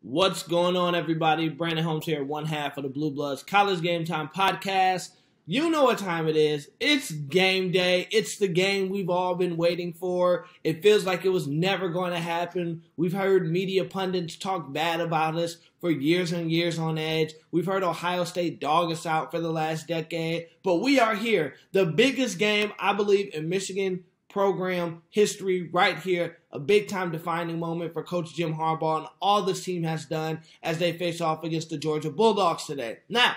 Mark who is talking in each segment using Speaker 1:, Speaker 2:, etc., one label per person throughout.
Speaker 1: What's going on, everybody? Brandon Holmes here, one half of the Blue Bloods College Game Time podcast. You know what time it is. It's game day. It's the game we've all been waiting for. It feels like it was never going to happen. We've heard media pundits talk bad about us for years and years on edge. We've heard Ohio State dog us out for the last decade. But we are here. The biggest game, I believe, in Michigan program history right here. A big-time defining moment for Coach Jim Harbaugh and all this team has done as they face off against the Georgia Bulldogs today. Now,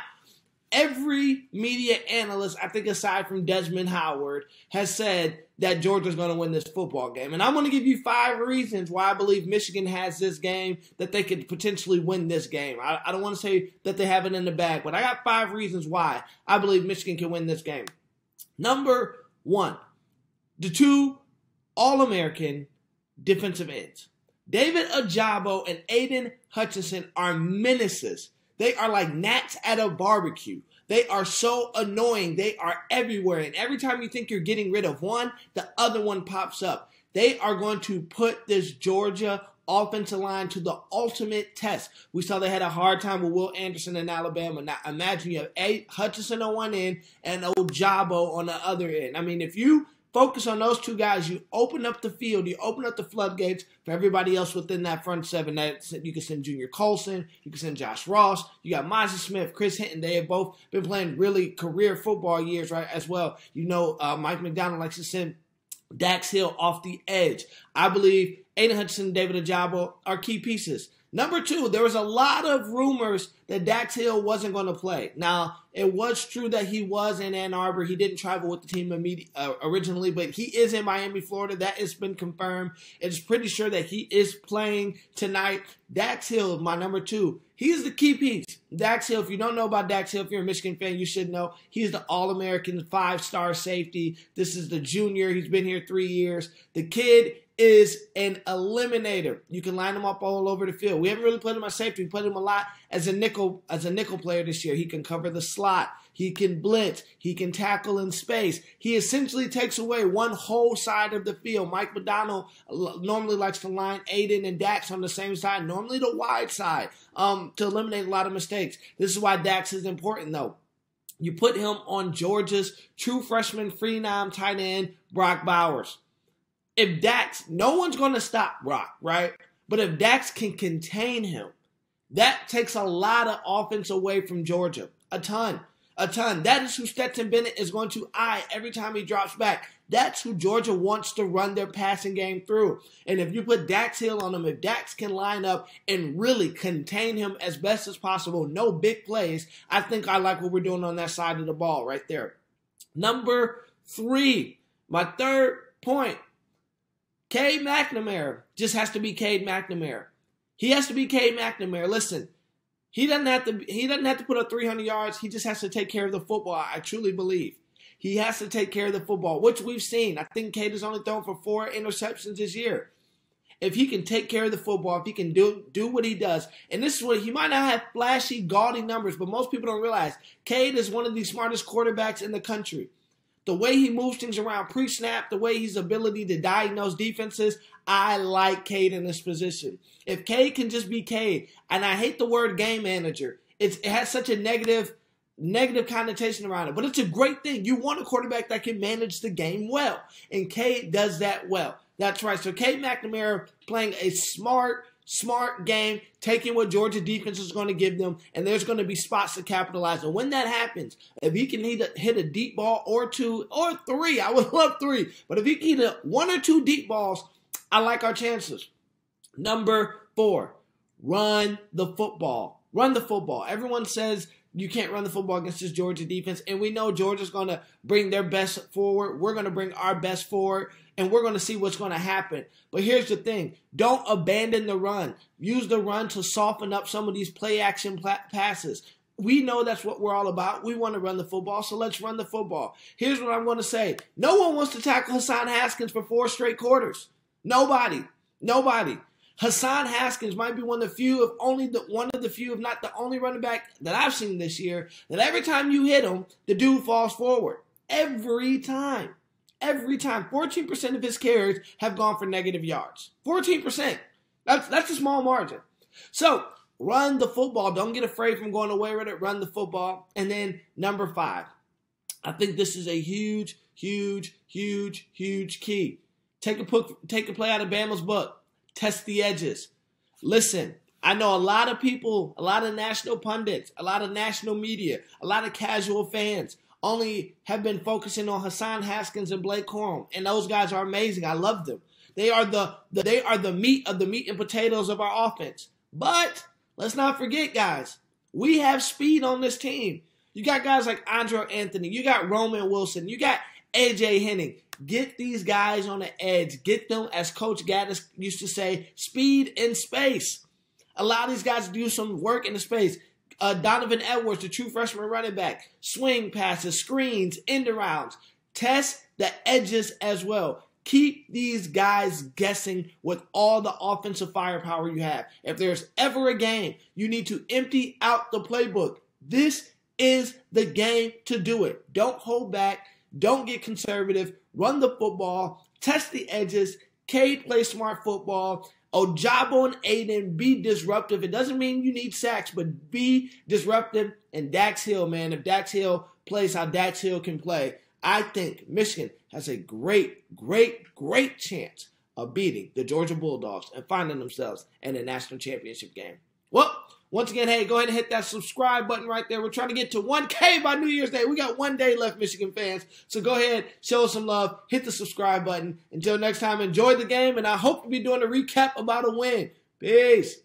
Speaker 1: every media analyst, I think aside from Desmond Howard, has said that Georgia's going to win this football game. And I'm going to give you 5 reasons why I believe Michigan has this game, that they could potentially win this game. I don't want to say that they have it in the bag, but I got 5 reasons why I believe Michigan can win this game. Number 1, the 2 All-American defensive ends. David Ojabo and Aiden Hutchinson are menaces. They are like gnats at a barbecue. They are so annoying. They are everywhere. And every time you think you're getting rid of one, the other one pops up. They are going to put this Georgia offensive line to the ultimate test. We saw they had a hard time with Will Anderson in Alabama. Now imagine you have Hutchinson on one end and Ojabo on the other end. I mean, if you focus on those 2 guys, you open up the field, you open up the floodgates for everybody else within that front 7. You can send Junior Colson, you can send Josh Ross, you got Mozzie Smith, Chris Hinton. They have both been playing really career football years, right, as well. You know, Mike McDonald likes to send Dax Hill off the edge. I believe Aiden Hutchinson and David Ojabo are key pieces. Number 2, there was a lot of rumors that Dax Hill wasn't going to play. Now, it was true that he was in Ann Arbor. He didn't travel with the team originally, but he is in Miami, Florida. That has been confirmed. It's pretty sure that he is playing tonight. Dax Hill, my number 2. He is the key piece. Dax Hill, if you don't know about Dax Hill, if you're a Michigan fan, you should know. He is the All-American 5-star safety. This is the junior. He's been here 3 years. The kid is an eliminator. You can line him up all over the field. We haven't really played him as safety. We played him a lot as a nickel player this year. He can cover the slot. He can blitz. He can tackle in space. He essentially takes away one whole side of the field. Mike McDonald normally likes to line Aiden and Dax on the same side, normally the wide side, to eliminate a lot of mistakes. This is why Dax is important, though. You put him on Georgia's true freshman phenom tight end, Brock Bowers. If Dax, no one's going to stop Brock, right? But if Dax can contain him, that takes a lot of offense away from Georgia. A ton. That is who Stetson Bennett is going to eye every time he drops back. That's who Georgia wants to run their passing game through. And if you put Dax Hill on him, if Dax can line up and really contain him as best as possible, no big plays, I think I like what we're doing on that side of the ball right there. Number 3, my 3rd point. Cade McNamara just has to be Cade McNamara. He has to be Cade McNamara. Listen, he doesn't have to put up 300 yards. He just has to take care of the football. I truly believe he has to take care of the football, which we've seen. I think Cade has only thrown for 4 interceptions this year. If he can take care of the football, if he can do what he does, and this is what he might not have flashy, gaudy numbers, but most people don't realize Cade is one of the smartest quarterbacks in the country. The way he moves things around pre-snap, the way his ability to diagnose defenses, I like Cade in this position. If Cade can just be Cade, and I hate the word game manager, it has such a negative connotation around it, but it's a great thing. You want a quarterback that can manage the game well, and Cade does that well. That's right. So Cade McNamara playing a smart game, taking what Georgia defense is going to give them, and there's going to be spots to capitalize. And when that happens, if he can hit a deep ball or 2 or 3, I would love 3, but if he can hit 1 or 2 deep balls, I like our chances. Number 4, run the football. Run the football. Everyone says you can't run the football against this Georgia defense, and we know Georgia's going to bring their best forward. We're going to bring our best forward, and we're going to see what's going to happen. But here's the thing. Don't abandon the run. Use the run to soften up some of these play-action passes. We know that's what we're all about. We want to run the football, so let's run the football. Here's what I'm going to say. No one wants to tackle Hassan Haskins for 4 straight quarters. Nobody. Hassan Haskins might be one of the few, if not the only running back that I've seen this year, that every time you hit him, the dude falls forward. Every time. 14% of his carries have gone for negative yards. 14%. That's a small margin. So Run the football. Don't get afraid from going away with it. Run the football. And then number 5, I think this is a huge, huge, huge, huge key. Take a play out of Bama's book. Test the edges. Listen, I know a lot of people, a lot of national pundits, a lot of national media, a lot of casual fans only have been focusing on Hassan Haskins and Blake Corum. And those guys are amazing. I love them. They are the meat of the meat and potatoes of our offense. But let's not forget, guys, we have speed on this team. You got guys like Andre Anthony. You got Roman Wilson. You got A.J. Henning. Get these guys on the edge. Get them, as Coach Gaddis used to say, speed in space. Allow these guys to do some work in the space. Donovan Edwards, the true freshman running back. Swing passes, screens, end arounds. Test the edges as well. Keep these guys guessing with all the offensive firepower you have. If there's ever a game you need to empty out the playbook, this is the game to do it. Don't hold back. Don't get conservative. Run the football. Test the edges. Cade play smart football. Ojabo and Aiden, be disruptive. It doesn't mean you need sacks, but be disruptive. And Dax Hill, man, if Dax Hill plays how Dax Hill can play, I think Michigan has a great, great, great chance of beating the Georgia Bulldogs and finding themselves in a national championship game. Well, once again, hey, go ahead and hit that subscribe button right there. We're trying to get to 1K by New Year's Day. We got 1 day left, Michigan fans. So go ahead, show us some love, hit the subscribe button. Until next time, enjoy the game, and I hope to be doing a recap about a win. Peace.